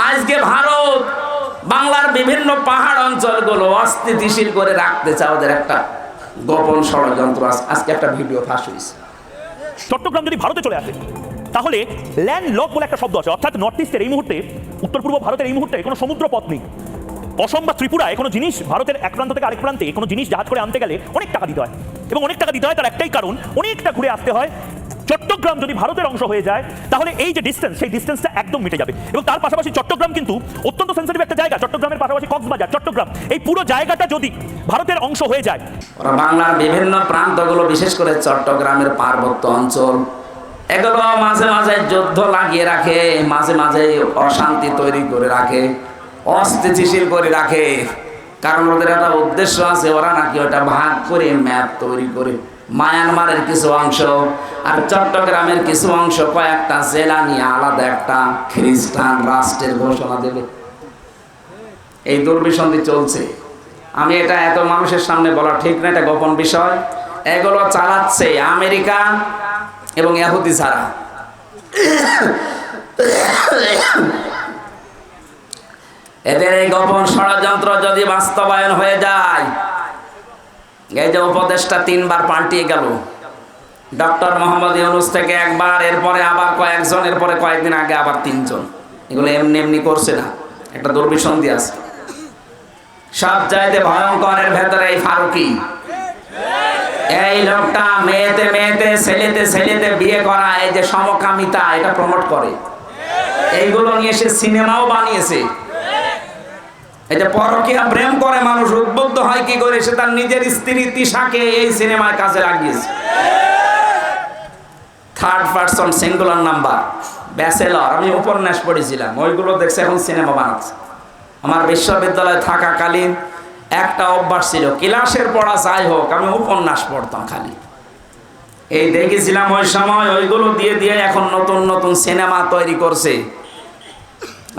আজকে ভারত বাংলার বিভিন্ন পাহাড় অঞ্চলগুলো অস্থিতিশীল করে রাখতে চায়, ওদের একটা গোপন ষড়যন্ত্র। আজকে একটা ভিডিও ফাঁস হয়েছে। চট্টগ্রাম যদি ভারতে চলে আসে তাহলে ল্যান্ড লক বলে একটা শব্দ আছে, অর্থাৎ নর্থ ইস্টের এই মুহূর্তে, উত্তর পূর্ব ভারতের এই মুহূর্তে কোনো সমুদ্র পথ নেই। অসম বা ত্রিপুরায় কোনো জিনিস ভারতের এক প্রান্ত থেকে আরেক প্রান্তে কোনো জিনিস জাহাজ করে আনতে গেলে অনেক টাকা দিতে হয়, এবং অনেক টাকা দিতে হয় তার একটাই কারণ, অনেকটা ঘুরে আসতে হয়। চট্টগ্রাম যদি ভারতের অংশ হয়ে যায় তাহলে এই যে ডিস্টেন্স, সেই ডিস্টেন্সটা একদম মিটে যাবে। এবং তার পাশাপাশি চট্টগ্রাম কিন্তু অত্যন্ত সেন্সিটিভ একটা জায়গা। চট্টগ্রামের পাশাপাশি কক্সবাজার, চট্টগ্রাম, এই পুরো জায়গাটা যদি ভারতের অংশ হয়ে যায়, ওরা বাংলার বিভিন্ন প্রান্তগুলো, বিশেষ করে চট্টগ্রামের পার্বত্য অঞ্চল, এগুলো মাঝে মাঝে যুদ্ধ লাগিয়ে রাখে, মাঝে মাঝে অশান্তি তৈরি করে রাখে, অস্থিতিশীল করে রাখে। কারণ ওদের একটা উদ্দেশ্য আছে, ওরা নাকি ওটা ভাগ করে ম্যাপ তৈরি করে মায়ানমারের কিছু অংশ আর চট্টগ্রামের কিছু অংশ, কয়েকটা জেলা নিয়ে আলাদা একটা খ্রিস্টান রাষ্ট্রের ঘোষণা দেবে। এই দুর্বিসন্ধি চলছে। আমি এটা এত মানুষের সামনে বলা ঠিক না, এটা গোপন বিষয়। এগুলো চালাচ্ছে আমেরিকা এবং ইহুদি ছাড়া। এদের এই গোপন ষড়যন্ত্র যদি বাস্তবায়ন হয়ে যায়, এই যে উপদেশটা 3 বার পাল্টিয়ে গেল, ডক্টর মোহাম্মদ ইউনূস থেকে একবার, এরপরে আবার কয়েকজন, এরপরে কয়েকদিন আগে আবার 3 জন। এগুলো এমনি এমনি করছে না, একটা দুর্বিসন্ধি আছে। সব চাইতে ভয়ঙ্করের ভেতরে এই ফারুকি, এই লোকটা মেয়েতে মেয়েতে, ছেলেতে ছেলেতে বিয়ে করা, এই যে সমকামিতা, এটা প্রমোট করে। এইগুলো নিয়ে সে সিনেমাও বানিয়েছে। এই যে পরকীয়া প্রেম করে মানুষ উদ্বুদ্ধ হয় কি করে, সে তার নিজের স্ত্রী তিশাকে এই সিনেমায় কাজে লাগিয়েছে। Third person singular number, bachelor, আমি উপন্যাস পড়েছিলাম, ওইগুলো দেখছে এখন সিনেমা বানাচ্ছে। আমার বিশ্ববিদ্যালয়ে থাকাকালীন একটা অভ্যাস ছিল, ক্লাসের পড়া যাই হোক, আমি উপন্যাস পড়তাম খালি। এই দেখেছিলাম ওই সময়, ওইগুলো দিয়ে দিয়ে এখন নতুন নতুন সিনেমা তৈরি করছে।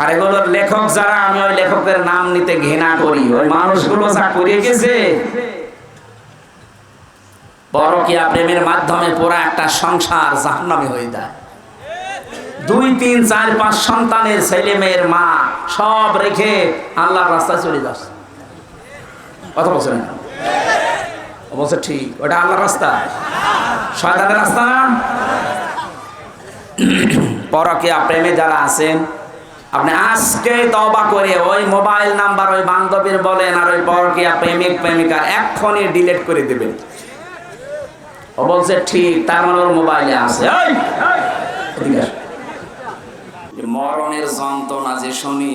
আর এগুলোর লেখক যারা, আমি ওই লেখকের নাম নিতে ঘৃণা করি। ওই মানুষগুলো যা করে গেছে, পরকীয়া প্রেমের মাধ্যমে পুরো একটা সংসার জাহান্নামী হয়ে যায়। 2, 3, 4, 5 সন্তানের ছেলে মেয়ের মা সব রেখে আল্লাহর রাস্তায় চলে যাচ্ছে। কথা বলছেন না? বলছে ঠিক, ওটা আল্লাহর রাস্তা, শয়তানের রাস্তা না। পরকীয়া প্রেমে যারা আছেন, আপনি আজকে তওবা করে ওই মোবাইল নাম্বার, ওই বান্ধবীর বলেন আর ওই পরকীয়া প্রেমিক প্রেমিকা এক্ষুনি ডিলিট করে দেবেন। ও বলছে ঠিক, তার মানে ওর মোবাইলে আছে। মরণের যন্ত্রণা যে শুনি,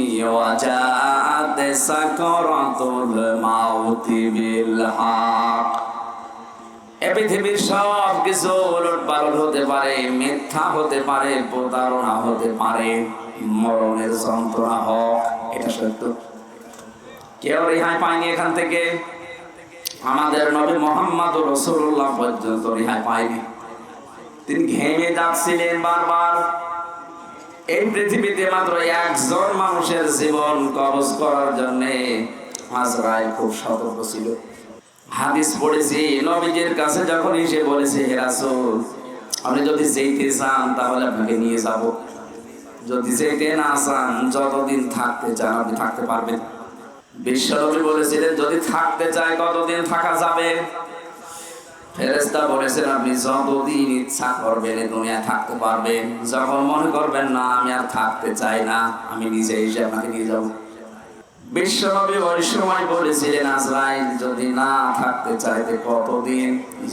এ পৃথিবীর সব কিছু উলট পালট হতে পারে, মিথ্যা হতে পারে, প্রতারণা হতে পারে, মরণের যন্ত্রণা হোক, এটা সত্য। কেউ রেহাই পায়নি এখান থেকে। আমাদের নবী মুহাম্মদ রাসূলুল্লাহ পর্যন্ত রেহাই পায়নি। তিনি ঘেমে যাচ্ছিলেন বারবার। এই পৃথিবীতে মাত্র একজন মানুষের জীবন কবজ করার জন্য আজরাইল খুব সতর্ক ছিল। হাদিস পড়েছি, নবীজির কাছে যখন এসে বলেছে, হে রাসূল, আপনি যদি যেতে চান তাহলে আপনাকে নিয়ে যাব, যদি যেতে না চান, যতদিন থাকতে চান আপনি থাকতে পারবেন। বিশ্বনবী বলেছিলেন, যদি থাকতে চাই কতদিন থাকা যাবে? ফেরেশতা বলেছেন, আপনি যতদিন ইচ্ছা করবেন এই দুনিয়ায় থাকতে পারবেন। যখন মনে করবেন না আমি আর থাকতে চাই না, আমি নিজে এসে আপনাকে নিয়ে যাব। বিশ্বনবী ওই সময় বলেছিলেন, আজরাইল যদি না থাকতে চাইতে কতদিন?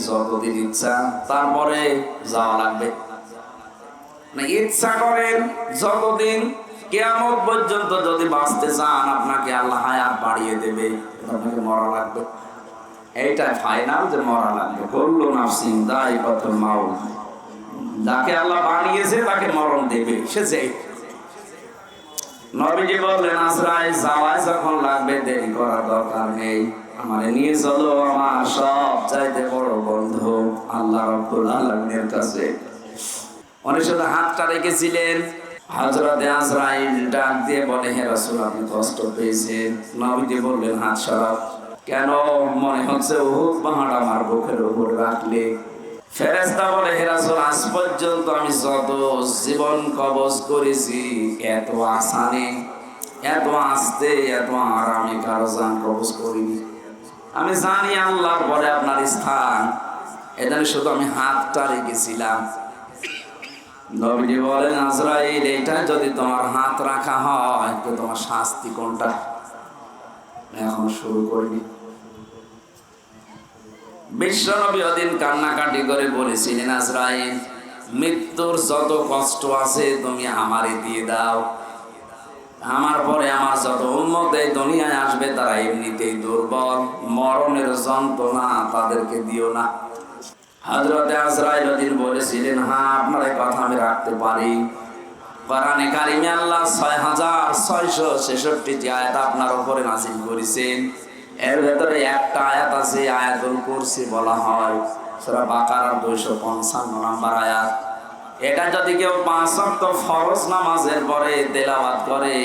যতদিন ইচ্ছা, তারপরে যাওয়া লাগবে। ইচ্ছা করেন যতদিন, কিয়ামত পর্যন্ত যদি বাঁচতে চান আপনাকে আল্লাহ হায়াত বাড়িয়ে দেবে, আপনাকে মরা লাগবে। এইটা ফাইনাল, যে মরা লাগবে। কুল্লু নাফসিন যায়িকাতুল মাউত, যাকে আল্লাহ বানিয়েছে তাকে মরণ দেবে, সে যে। নবীজি বললেন, আজরাইল যাওয়ায় যখন লাগবে, দেরি করার দরকার নেই, আমারে নিয়ে চলো আমার সব চাইতে বড় বন্ধু আল্লাহ রাব্বুল আলামিনের কাছে। উনি শুধু হাতটা রেখেছিলেন। হযরতে আজরাইল ডাক দিয়ে বলে, হে রাসূল, আপনি কষ্ট পেয়েছেন? নবীজি বললেন, হাত সরাও। কেন? মনে হচ্ছে উহুদ পাহাড় আমার বুকের উপর রাখলে। ফেরেশতা বলে, হে রাসূল, আজ পর্যন্ত আমি যত জীবন কবজ করেছি এত আসানে এত আস্তে এত আরামে কারো জান কবজ করিনি। আমি জানি আল্লাহর পরে আপনার স্থান, এখানে শুধু আমি হাতটা রেখেছিলাম। নবীজি বলেন, আজরাইল, এটা যদি তোমার হাত রাখা হয় তো তোমার শাস্তি কোনটা? এখন শুরু করিনি। বিশ্ব নবী ওদিন কান্নাকাটি করে বলেছিলেন, আজরাইল, মৃত্যুর যত কষ্ট আছে তুমি আমারে দিয়ে দাও। আমার পরে আমার যত উম্মত এই দুনিয়ায় আসবে তারা এমনিতেই দুর্বল, মরণের যন্ত্রণা তাদেরকে দিও না। হযরতে আজরাইল ওদিন বলেছিলেন, হ্যাঁ, আপনার এই কথা আমি রাখতে পারি। কোরআনে কারিমে আল্লাহ 6666টি আয়াত আপনার উপরে নাযিল করেছেন। এর ভেতরে একটা আয়াত আছে, আয়াতুল কুরসি বলা হয়, সূরা বাকারার 255 নম্বর আয়াত। এটা যদি কেউ 5 ওয়াক্ত ফরজ নামাজের পরে তেলাওয়াত করে,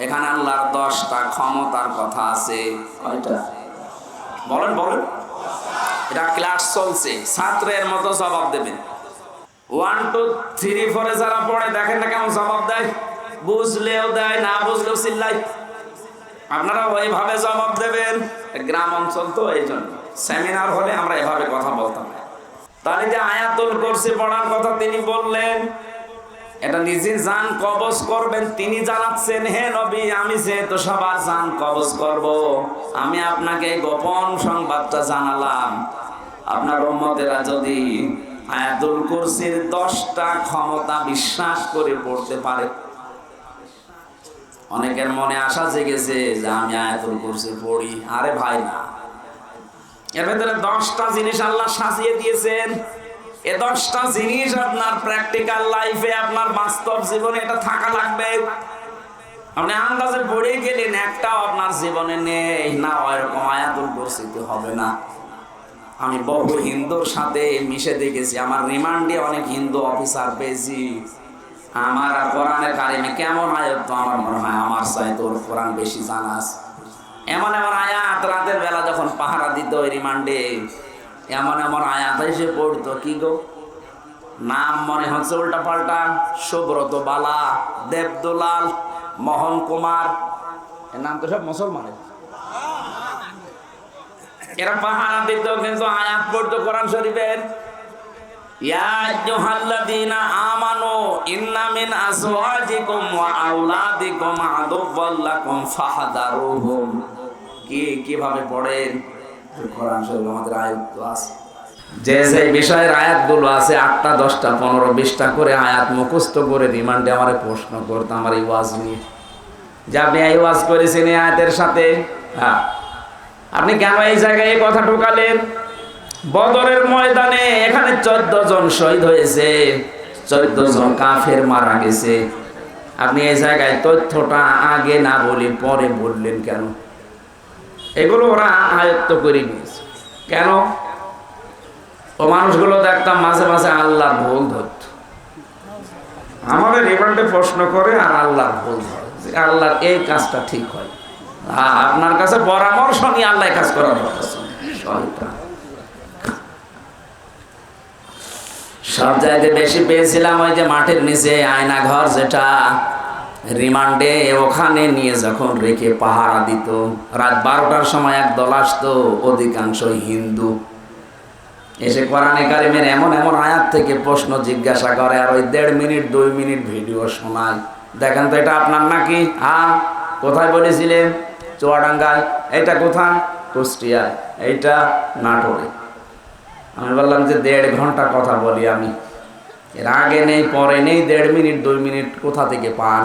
এখানে আল্লাহর 10টা ক্ষমতার কথা আছে। কয়টা? বলেন বলেন। এটা ক্লাস চলছে, ছাত্রের মতো জবাব দেবেন। 1 2 3 4 যারা পড়ে দেখেন না কেমন জবাব দেয়, বুঝলেও দেয়, না বুঝলেও চিল্লায়। আপনারা ওইভাবে জবাব দেবেন। গ্রাম অঞ্চল তো, এই জন্য সেমিনার হলে আমরা এভাবে কথা বলতাম। তাহলে যে আয়াতুল কুরসি পড়ার কথা তিনি বললেন, এটা নিজে জান কবজ করবেন তিনি জানাচ্ছেন, হে নবী, আমি যেহেতু সবার জান কবজ করব, আমি আপনাকে গোপন সংবাদটা জানালাম। আপনার উম্মতেরা যদি আয়াতুল কুরসির 10টা ক্ষমতা বিশ্বাস করে পড়তে পারে, অনেকের মনে আশা জেগেছে যে আমি আয়াতুল কুরসি পড়ি। আরে ভাই না, এর ভেতরে 10টা জিনিস আল্লাহ সাজিয়ে দিয়েছেন। এই 10টা জিনিস আপনার প্র্যাকটিক্যাল লাইফে, আপনার বাস্তব জীবনে এটা থাকা লাগবে। আপনি আন্দাজে পড়ে গেলেন, একটাও আপনার জীবনে নেই না, ওইরকম আয়াতুল কুরসিতে হবে না। আমি বহু হিন্দুর সাথে মিশে দেখেছি, আমার রিমান্ডে অনেক হিন্দু অফিসার পেয়েছি। আমার কোরআনে কারিমে কেমন আয়াত, তো আমার মনে হয় আমার চাইতে ওর কোরআন বেশি জানা আছে। এমন এমন আয়াত রাতের বেলা যখন পাহারা দিত ওই রিমান্ডে, এমন এমন আয়াত এসে পড়তো, কি গো নাম মনে হচ্ছে উল্টা পাল্টা, সুব্রত বালা, দেবদুলাল, মোহন কুমার, এর নাম তো সব মুসলমানের। এরা পাহারা দিত কিন্তু আয়াত পড়তো কোরআন শরীফের। ইয়া আইয়ুহাল্লাযীনা আমানু ইন্না মিন আজওয়াজিকুম ওয়া আওলাদিকুম আদুওয়াল লাকুম ফাহদারুহুম। কিভাবে পড়েন কোরআন শরীফ? আমাদের আয়াত তো আছে, যে যে বিষয়ের আয়াতগুলো আছে 8টা 10টা 15 20টা করে আয়াত মুখস্থ করে রিমান্ডে আমারে প্রশ্ন করতো আমার এই ওয়াজ নিয়ে, যে আপনি এই ওয়াজ করেছেন এই আয়াতের সাথে, হ্যাঁ, আপনি কেন এই জায়গায় এই কথা ঢোকালেন? বদরের ময়দানে এখানে 14 জন শহীদ হয়েছে, 14 জন কাফের মারা গেছে। আপনি এই জায়গায় তথ্যটা আগে না বলে পরে বললেন কেন? এগুলো ওরা আয়ত্ত করে নিয়েছে। কেন? ও মানুষগুলো দেখতাম মাঝে মাঝে আল্লাহর ভুল ধরত, আমাদের রিমান্ডে প্রশ্ন করে আর আল্লাহর ভুল ধরে, আল্লাহর এই কাজটা ঠিক হয়। হ্যাঁ, আপনার কাছে পরামর্শ নিয়ে আল্লাহ কাজ করার কথা। সব জায়গায় বেশি পেয়েছিলাম ওই যে মাঠের নিচে আয়না ঘর, যেটা রিমান্ডে, ওখানে নিয়ে যখন রেখে পাহারা দিত, রাত 12টার সময় এক দল আসতো, অধিকাংশ হিন্দু, এসে কোরআনে কারিমের এমন এমন আয়াত থেকে প্রশ্ন জিজ্ঞাসা করে, আর ওই 1.5 মিনিট 2 মিনিট ভিডিও শোনায়। দেখেন তো এটা আপনার নাকি? হ্যাঁ, কোথায় বলেছিলেন? চুয়াডাঙ্গায়। এইটা কোথায়? কুষ্টিয়ায়। এইটা নাটোরে। আমি বললাম যে 1.5 ঘন্টা কথা বলি আমি, এর আগে নেই পরে নেই, 1.5 মিনিট 2 মিনিট কোথা থেকে পান?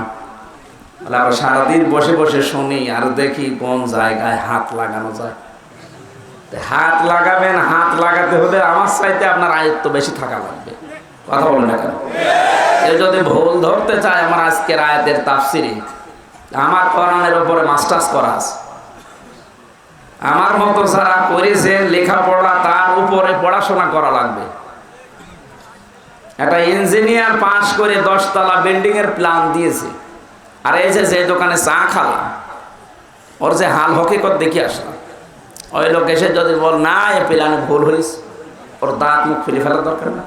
তাহলে আমরা সারাদিন বসে বসে শুনি আর দেখি কোন জায়গায় হাত লাগানো যায়। হাত লাগাবেন, হাত লাগাতে হলে আমার চাইতে আপনার আয়ত্ত বেশি থাকা লাগবে। কথা বলেন না কেন? কেউ যদি ভুল ধরতে চায়, আমার আজকের আয়াতের তাফসিরে আমার কোরআনের উপরে মাস্টার্স করা আছে। আমার মতো যারা করেছেন লেখাপড়া, তার উপরে পড়াশোনা করা লাগবে। একটা ইঞ্জিনিয়ার পাস করে 10 তলা বিল্ডিং এর প্ল্যান দিয়েছে, আর এই যে দোকানে চা খালাম, ওর যে হাল হকিকত দেখে আসলাম, ওই লোক এসে যদি বল না এ প্ল্যানে ভুল হয়েছে, ওর দাঁত মুখ ফেলে ফেলার দরকার না।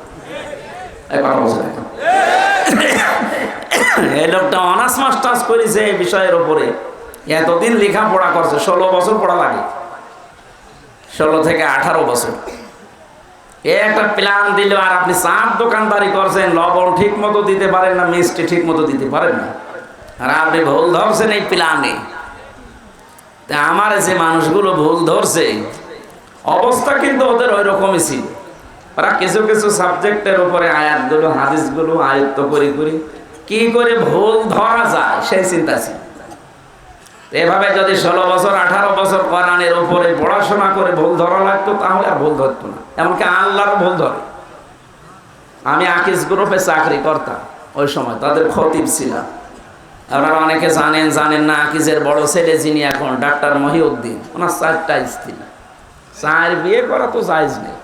এই লোকটা অনার্স মাস্টার্স করেছে এই বিষয়ের উপরে, এতদিন লেখাপড়া করছে, 16 বছর পড়া লাগে, 16 থেকে 18 বছর। একটা প্ল্যান দিল, আর আপনি চার দোকানদারি করছেন, লবণ ঠিক মতো দিতে পারেন না, মিষ্টি ঠিক মতো দিতে পারেন না, আর আপনি ভুল ধরছেন এই প্ল্যানে। তা আমার যে মানুষগুলো ভুল ধরছে, অবস্থা কিন্তু ওদের ওই রকমই ছিল। ওরা কিছু কিছু সাবজেক্টের উপরে আয়াতগুলো হাদিসগুলো আয়ত্ত করে কি করে ভুল ধরা যায় সেই চিন্তা ছিল। এভাবে যদি 16 বছর 18 বছর কোরআনের উপরে পড়াশোনা করে ভুল ধরা লাগতো, তাহলে আর ভুল ধরতো না। এমনকি আল্লাহর ভুল ধরে। আমি আকিজ গ্রুপে চাকরি করতাম ওই সময়, তাদের খতিব ছিলাম। আপনারা অনেকে জানেন না, আকিজের বড় ছেলে যিনি এখন ডাক্তার মহিউদ্দিন, ওনার 4টা স্ত্রী, 4 বিয়ে করা তো জায়েজ নেই।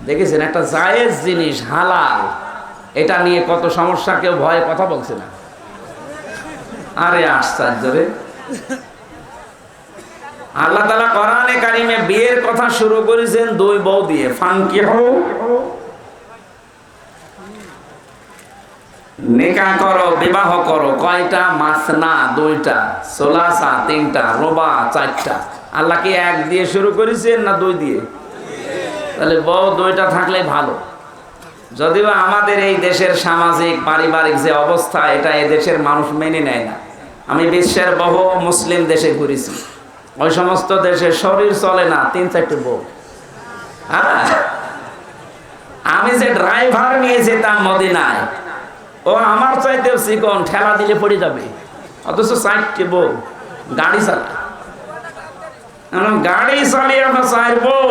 দেখেছেন, একটা জায়েজ জিনিস হালাল, এটা নিয়ে কত সমস্যা, কেউ ভয়ে কথা বলছে না। আরে আশ্চর্য রে, আল্লাহ তাআলা কোরআনে কারিমে বিয়ের কথা শুরু করেছেন 2 বউ দিয়ে, ফানকিহু, নিকাহ করো, বিবাহ করো। কয়টা? মাসনা 2টা, সুলাসা 3টা, রুবা 4টা। আল্লাহ কি 1 দিয়ে শুরু করেছেন না 2 দিয়ে? তাহলে বউ 2টা থাকলে ভালো। যদিও আমাদের এই দেশের সামাজিক পারিবারিক যে অবস্থা, এটা এই দেশের মানুষ মেনে নেয় না। আমি বিশ্বের বহু মুসলিম দেশে ঘুরেছি, ওই সমস্ত দেশে শরীর চলে না 3-4টে বউ। আমি যে ড্রাইভার নিয়ে যেতাম মদিনায়, ও আমার চাইতেও চিকন, ঠেলা দিলে পড়ে যাবে, অথচ 4টে বউ গাড়ি চালায়। গাড়ি চালিয়ে আমরা 4 বউ,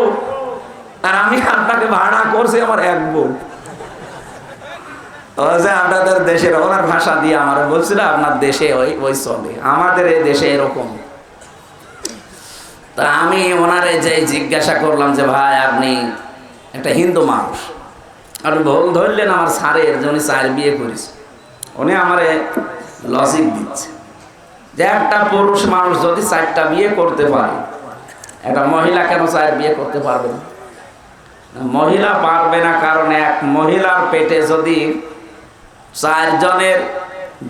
আর আমি আপনাকে ভাড়া করছি আমার 1 বউ। আপনাদের দেশের, ওনার ভাষা দিয়ে আমার বলছিল, আপনার দেশে ওই চলে, আমাদের এই দেশে এরকম। তা আমি ওনারে যে জিজ্ঞাসা করলাম যে ভাই, আপনি একটা হিন্দু মানুষ, আপনি ভুল ধরলেন আমার স্যারের যে উনি 4 বিয়ে করেছে। উনি আমারে লজিক দিচ্ছে যে একটা পুরুষ মানুষ যদি 4টা বিয়ে করতে পারে, একটা মহিলা কেন 4 বিয়ে করতে পারবে না? মহিলা পারবে না কারণ এক মহিলার পেটে যদি 4 জনের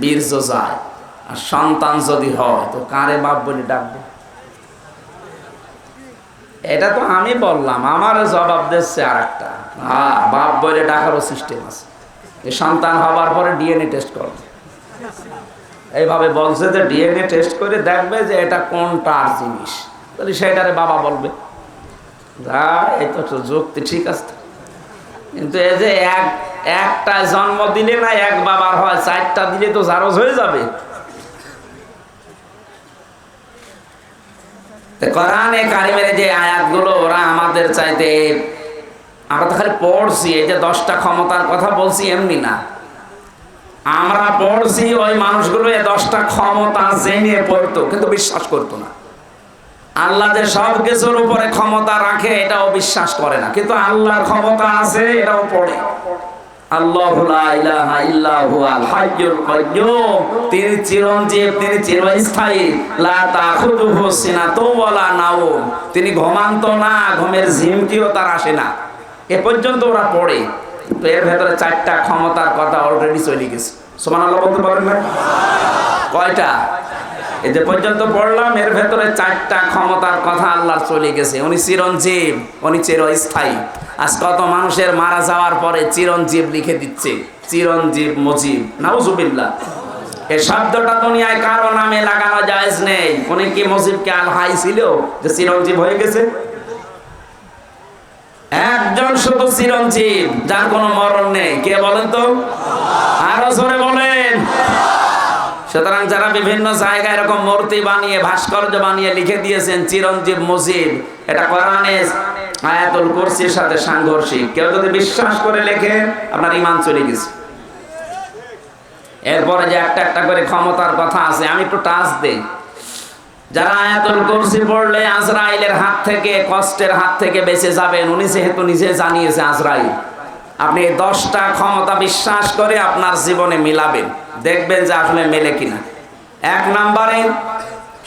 বীর্য যায় আর সন্তান যদি হয়, তো কারে বাপ বলে ডাকবে? এটা তো আমি বললাম, আমার জবাব দিচ্ছে আর একটা, বাপ বলে ডাকারও সিস্টেম আছে। এই সন্তান হবার পরে ডিএনএ টেস্ট করবে, এইভাবে বলছে যে ডিএনএ টেস্ট করে দেখবে যে এটা কোনটার জিনিস, তাহলে সেটারে বাবা বলবে। এই তো যুক্তি ঠিক আছে, কিন্তু এই যে একটা জন্ম দিলে না 1 বাবার হয়, 4টা দিলে তো জারজ হয়ে যাবে। কোরআনে কারিমের যে আয়াতগুলো, ওরা আমাদের চাইতে, আমরা তো খালি পড়ছি, এই যে 10টা ক্ষমতার কথা বলছি এমনি না, আমরা পড়ছি ওই মানুষগুলো এই 10টা ক্ষমতা জেনে পড়তো, কিন্তু বিশ্বাস করতো না। আল্লাহ যে সব কিছুর উপরে ক্ষমতা রাখে এটাও বিশ্বাস করে না, কিন্তু আল্লাহর ক্ষমতা আছে এটাও পড়ে। আল্লাহু লা ইলাহা ইল্লা হুয়াল হাইয়ুল কাইয়্যুম, তিনি চিরঞ্জীব, তিনি চিরস্থায়ী। লা তাখুযুহু সিনাতুন ওয়ালা নাওম, তিনি ঘুমান্ত না, ঘুমের ঝিমকিও তার আসে না। এ পর্যন্ত ওরা পড়ে। তো এর ভেতরে 4টা ক্ষমতার কথা অলরেডি চলে গেছে। সুবহানাল্লাহ বলতে পারেন না? কয়টা? এই যে পর্যন্ত পড়লাম, এর ভেতরে 4টা ক্ষমতার কথা আল্লাহর চলে গেছে। উনি চিরঞ্জীব, উনি চিরস্থায়ী। আজ কত মানুষের মারা যাওয়ার পরে চিরঞ্জীব লিখে দিচ্ছে, চিরঞ্জীব মুজিব, নাউজুবিল্লাহ। এই শব্দটা দুনিয়ায় কারো নামে লাগানো জায়েজ নেই। উনি কি মুজিবকে আল হাই ছিল যে চিরঞ্জীব হয়ে গেছে? একজন শুধু চিরঞ্জীব, যার কোনো মরণ নেই। কে বলেন তো? আরো জোরে বলেন। সুতরাং যারা বিভিন্ন জায়গায় এরকম মূর্তি বানিয়ে, ভাস্কর্য বানিয়ে লিখে দিয়েছেন চিরঞ্জীব মুজিব, এটা কোরআনে আয়াতুল কুরসির সাথে সাংঘর্ষিক। কেউ যদি বিশ্বাস করে লেখে, আপনার ঈমান চলে গেছে। এরপরে যে একটা করে ক্ষমতার কথা আছে, আমি একটু টাচ দেই। যারা আয়াতুল কুরসি পড়লে আজরাইলের হাত থেকে, কষ্টের হাত থেকে বেঁচে যাবেন, উনি যেহেতু নিজে জানিয়েছে আজরাইল, আপনি 10টা ক্ষমতা বিশ্বাস করে আপনার জীবনে মিলাবেন, দেখবেন যে আসলে মেলে কিনা। 1 নম্বরে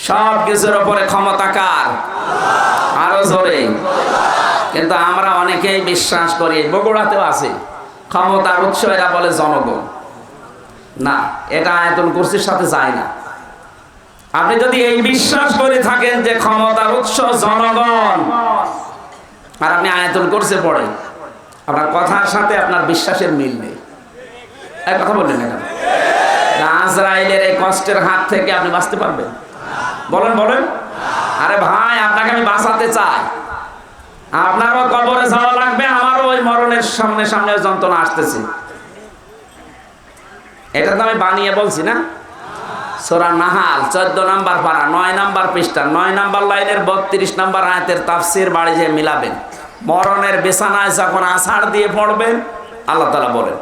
সব কিছুর উপরে ক্ষমতা কার? আরো জোরে। কিন্তু আমরা অনেকেই বিশ্বাস করি, বগুড়াতেও আছে, ক্ষমতার উৎস এরা বলে জনগণ। না, এটা আয়াতুল কুরসির সাথে যায় না। আপনি যদি এই বিশ্বাস করে থাকেন যে ক্ষমতার উৎস জনগণ, আর আপনি আয়াতুল কুরসি পড়েন, আপনার কথার সাথে আপনার বিশ্বাসের মিল নেই। এক কথা বললেন না কেন? আজরাইলের এই কষ্টের হাত থেকে আপনি বাঁচতে পারবেন? বলেন বলেন। আরে ভাই, আপনাকে আমি বাঁচাতে চাই। আপনারও কবরে যাওয়া লাগবে, আমারও ওই মরণের সামনে সামনে যন্ত্রণা আসতেছে। এটা তো আমি বানিয়ে বলছি না। সূরা নাহাল 14 নম্বর পারা 9 নম্বর পৃষ্ঠা 9 নম্বর লাইনের 32 নম্বর আয়াতের তাফসীর বাড়ি যে মিলাবেন। মরণের বিছানায় যখন আছাড় দিয়ে পড়বেন, আল্লাহ তাআলা বলেন,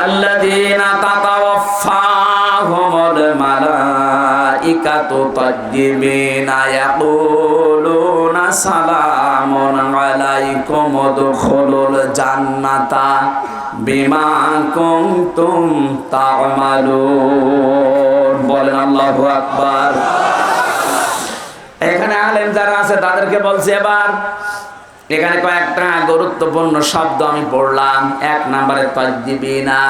আল্লাযীনা তাতাওয়াফফাহুমুল মালাইকাতু তাজ্জিবিনা ইয়াকুলুনা সালামুন আলাইকুম উদখুলুল জান্নাতা বিমা কুনতুম তা'মালুন। বলেন আল্লাহু আকবার। এখানে আলেম যারা আছে তাদেরকে বলছি, এবার এখানে কয়েকটা গুরুত্বপূর্ণ শব্দ আমি পড়লাম। 1 নম্বরে তাজ্জিবিনা।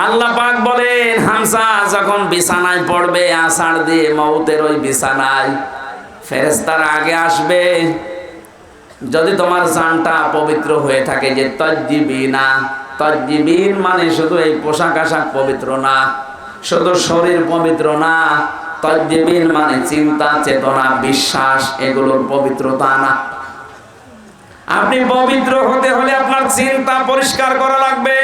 আল্লাহ পাক বলেন, হামজা যখন বিছানায় পড়বে আছাড় দিয়ে মউতের ওই বিছানায়, ফেরেশতারা আগে আসবে। যদি তোমার জানটা পবিত্র হয়ে থাকে, যে তাজ্জিবিনা, তাজ্জিবিন মানে শুধু এই পোশাক আশাক পবিত্র না, শুধু শরীর পবিত্র না, তাজ্জিবিন মানে চিন্তা চেতনা বিশ্বাস এগুলোর পবিত্রতা না। আপনি পবিত্র হতে হলে আপনার চিন্তা পরিষ্কার করা লাগবে,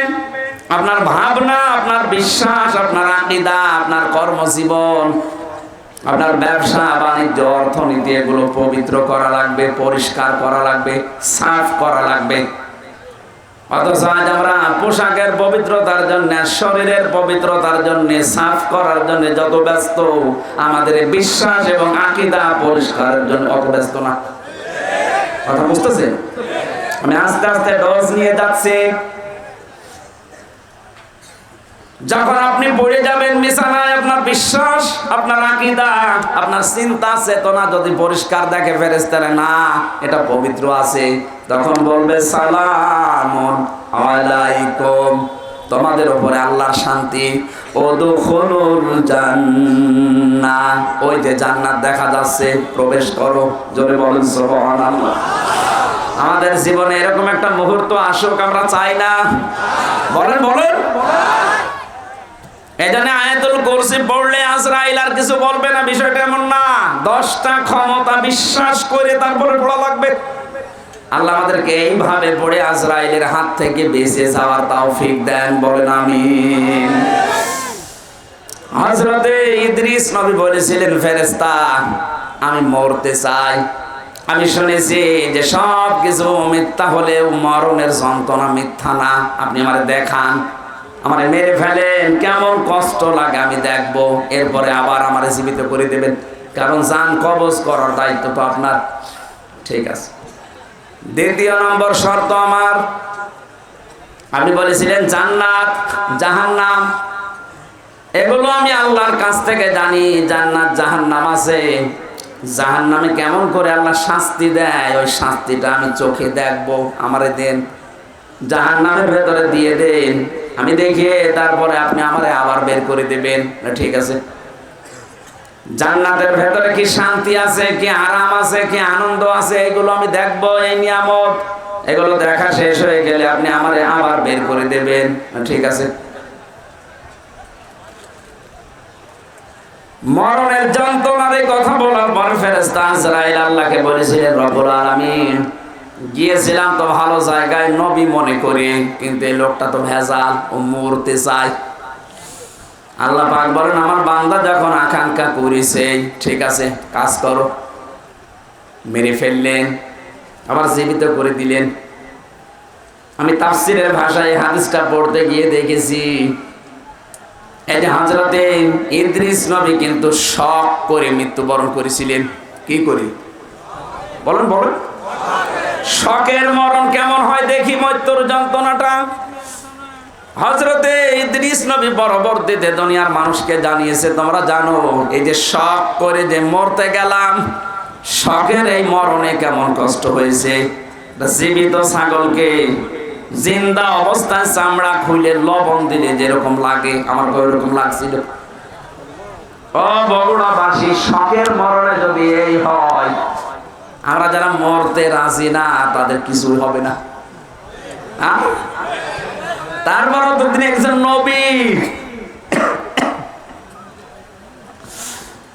আপনার ভাবনা, আপনার বিশ্বাস, আপনার আকীদা, আপনার কর্মজীবন, আপনার ব্যবসা বাণিজ্য অর্থনীতি এগুলো পবিত্র করা লাগবে, পরিষ্কার করা লাগবে, সাফ করা লাগবে। অথচ আজ আমরা পোশাকের পবিত্রতার জন্য, শরীরের পবিত্রতার জন্য, সাফ করার জন্য যত ব্যস্ত, আমাদের বিশ্বাস এবং আকীদা পরিষ্কারের জন্য অত ব্যস্ত না। কথা বুঝতেছেন? আমি আস্তে আস্তে ডোজ নিয়ে যাচ্ছি। যখন আপনি পড়ে যাবেন বিছানায়, আপনার বিশ্বাস, আপনার আকীদা, আপনার চিন্তা চেতনা যদি পরিষ্কার দেখে ফেরেশতারা, না এটা পবিত্র আছে, তখন বলবে সালামুন আলাইকুম, তোমাদের উপরে আল্লাহর শান্তি, উদখুলুল জান্নাহ, ওই যে জান্নাত দেখা যাচ্ছে, প্রবেশ করো। জোরে বলেন সুবহানাল্লাহ। আমাদের জীবনে এরকম একটা মুহূর্ত আসুক, আমরা চাই না? বলেন বলেন। এখানে আয়াতুল কুরসি পড়লে আজরাইল আর কিছু বলবে না, বিষয়টা এমন না। 10টা ক্ষমতা বিশ্বাস করে তারপরে পড়া লাগবে। আল্লাহ আমাদেরকে এইভাবে পড়ে আজরাইলের হাত থেকে বেঁচে যাওয়ার তৌফিক দেন, বলেন আমিন। হযরতে ইদ্রিস নবী বলেছিলেন, ফেরেশতা আমি মরতে চাই। আমি শুনেছি যে সব কিছু মিথ্যা হলেও মরণের যন্ত্রণা মিথ্যা না। আপনি আমারে দেখান, আমারে মেরে ফেলেন, কেমন কষ্ট লাগে আমি দেখবো, এরপরে আবার আমারে জীবিত করে দেবেন, কারণ জান কবজ করার দায়িত্ব তো আপনার। ঠিক আছে। 2 নম্বর শর্ত আমার, আপনি বলেছিলেন জান্নাত জাহান্নাম এগুলো আমি আল্লাহর কাছ থেকে জানি। জান্নাত জাহান্নাম আছে, জাহান্নামে কেমন করে আল্লাহ শাস্তি দেয়, ওই শাস্তিটা আমি চোখে দেখবো, আমারে দেন। জাহান্নামের ভেতরে দিয়ে দেন, আমি দেখে তারপরে আপনি আমারে আবার বের করে দেবেন। ঠিক আছে। জান্নাতের ভেতরে কি শান্তি আছে, কি আরাম আছে, কি আনন্দ আছে, এগুলো আমি দেখবো, এই নিয়ামত। এগুলো দেখা শেষ হয়ে গেলে আপনি আমারে আবার বের করে দেবেন। ঠিক আছে। মরণের যন্ত্রণার এই কথা বলার পর ফেরেশতা আজরাইল আল্লাহকে বলেছিলেন, রব্বুল আলামিন গিয়েছিলাম তো ভালো জায়গায় নবী মনে করে, কিন্তু এই লোকটা তো ভেজাল, ও মরতে চায়। আল্লাহ পাক বলেন, আমার বান্দা যখন আকাঙ্ক্ষা করেছে, ঠিক আছে কাজ করো। মেরে ফেললেন, আবার জীবিত করে দিলেন। আমি তাফসীরের ভাষায় হাদিসটা পড়তে গিয়ে দেখেছি, এই যে হযরতে ইদ্রিস নবী কিন্তু শক করে মৃত্যুবরণ করেছিলেন। কি করে বলেন বলেন। শকের মরণ কেমন হয় দেখি, মৃত্যুর যন্ত্রণাটা। হযরতে ইদ্রিস নবী পরবর্তীতে দুনিয়ার মানুষকে জানিয়েছে, তোমরা জানো এই যে শক করে যে মরতে গেলাম, শকের এই মরণে কেমন কষ্ট হয়েছে। জীবিত ছাগলকে জিন্দা অবস্থায় চামড়া খুলে লবণ দিলে যেরকম লাগে আমার ওইরকম লাগছিল। ও বগুড়াবাসী, শখের মরণে যদি এই হয়, আমরা যারা মরতে রাজি না তাদের কিছু হবে না। তারপরও তো তিনি একজন নবী।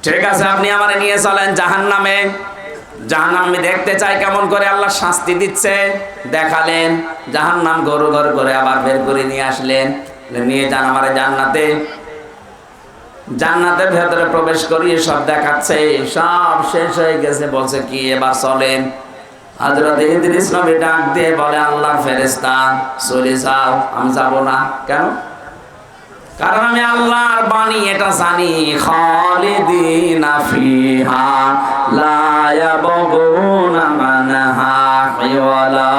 ঠিক আছে, আপনি আমারে নিয়ে চলেন জাহান্নামে। জাহান্নাম আমি দেখতে চাই কেমন করে আল্লাহ শাস্তি দিচ্ছে। দেখালেন জাহান্নাম গরু ঘর করে আবার বের করে নিয়ে আসলেন, নিয়ে যান আমারে জান্নাতে। জান্নাতের ভেতরে প্রবেশ করিয়ে সব দেখাচ্ছে, সব শেষ হয়ে গেছে। বলছে কি এবার চলেন। হযরত ইদ্রিস নবী ডাক দিয়ে বলে, আল্লাহর ফেরেশতা চলে যাও। আমি যাব না। কেন? কারণ আমি আল্লাহর বাণী এটা জানি, খালিদিনা ফিহা লা ইয়াবগুনা মানহা ওয়ালা।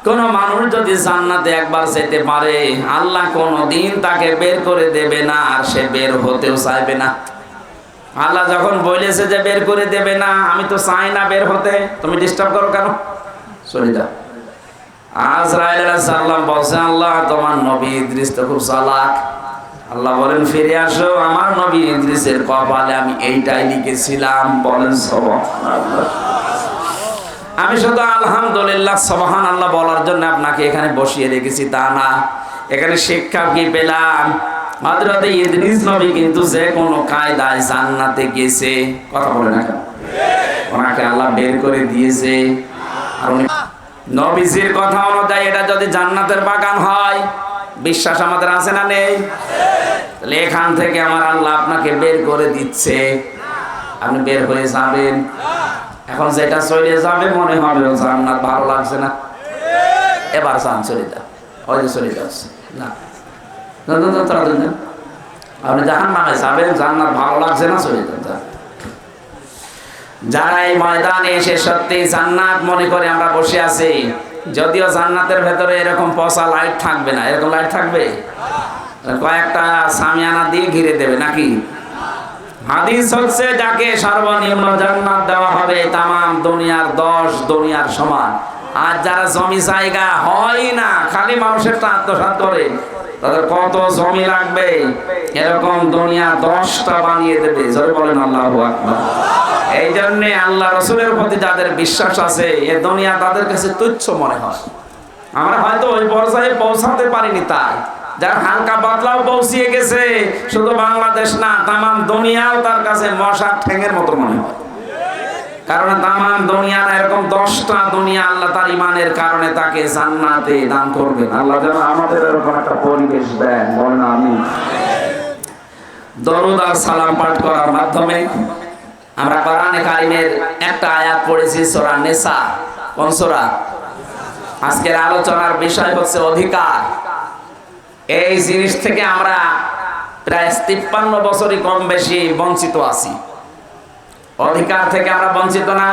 কোন মানুষ যদি জান্নাতে একবার যেতে পারে, আল্লাহ কোনদিন তাকে বের করে দেবে না, আর সে বের হতেও চাইবে না। আল্লাহ যখন বলেছে যে বের করে দেবে না, আমি তো চাই না বের হতে, তুমি ডিস্টার্ব করো কেন? চলে যাও। আজরাইল আলাইহিস সালাম বলছেন, আল্লাহ তোমার নবী ইদ্রিস তো খুব চালাক। আল্লাহ বলেন, ফিরে আসো, আমার নবী ইদ্রিসের কপালে আমি এইটাই লিখেছিলাম। বলেন সুবহানাল্লাহ। আমি শুধু আলহামদুলিল্লাহ সুবহানাল্লাহ বলার জন্য আপনাকে এখানে বসিয়ে রেখেছি তা না। এখানে শিক্ষা কি পেলাম? হযরত ইদ্রিস নবী কিন্তু যে কোনো কায়দায় জান্নাতে গেছে। কথা বলে না কেন? ওনাকে আল্লাহ বের করে দিয়েছে। আর উনি নবীজির কথা অনুযায়ী এটা যদি জান্নাতের বাগান হয়, বিশ্বাস আমাদের আছে না নেই? তাহলে এখান থেকে আমার আল্লাহ আপনাকে বের করে দিচ্ছে, আপনি বের হয়ে যাবেন। এখন যেটা চলে যাবে মনে হবে জান্নাত ভালো লাগছে না, এবার চান চলে যা, হয়তো চলে যাচ্ছে না। আপনি জাহান্নামে যাবেন, জান্নাত ভালো লাগছে না, চলে যান। যারা এই ময়দানে এসে সত্যি জান্নাত মনে করে আমরা বসে আছি, যদিও জান্নাতের ভেতরে এরকম পচা লাইট থাকবে না। এরকম লাইট থাকবে, কয়েকটা সামিয়ানা দিয়ে ঘিরে দেবে নাকি? হাদিস হচ্ছে, যাকে সর্বনিম্ন জান্নাত দেওয়া হবে তামাম দুনিয়ার 10 দুনিয়ার সমান। আর যারা জমি জায়গা হয় না, খালি মানুষের টা আত্মসাৎ করে, তাদের কত জমি লাগবে, এরকম দুনিয়া 10টা বানিয়ে দেবে। জোরে বলেন আল্লাহু আকবার। এই জন্য আল্লাহ রাসূলের প্রতি যাদের বিশ্বাস আছে, এ দুনিয়া তাদের কাছে তুচ্ছ মনে হয়। আমরা হয়তো ওই পর্যায়ে পৌঁছাতে পারিনি, তাই যারা হালকা পাতলাও পৌঁছিয়ে গেছে, শুধু বাংলাদেশ না তামাম দুনিয়াও তার কাছে মশার ঠ্যাঙের মতো মনে হয়। কারণ তামাম দুনিয়া না, এরকম 10টা দুনিয়া আল্লাহ তার ইমানের কারণে তাকে জান্নাতে দান করবেন। আল্লাহ যেন আমাদের এরকম একটা পরিবেশ দেন, বলেন আমিন। দরুদ আর সালাম পাঠ করার মাধ্যমে আমরা কোরআনে কারিমের একটা আয়াত পড়েছি, সূরা নিসা। কোন সূরা? আজকের আলোচনার বিষয় হচ্ছে অধিকার। এই জিনিস থেকে আমরা প্রায় 53 বছরই কম বেশি বঞ্চিত আছি। অধিকার থেকে আমরা বঞ্চিত না?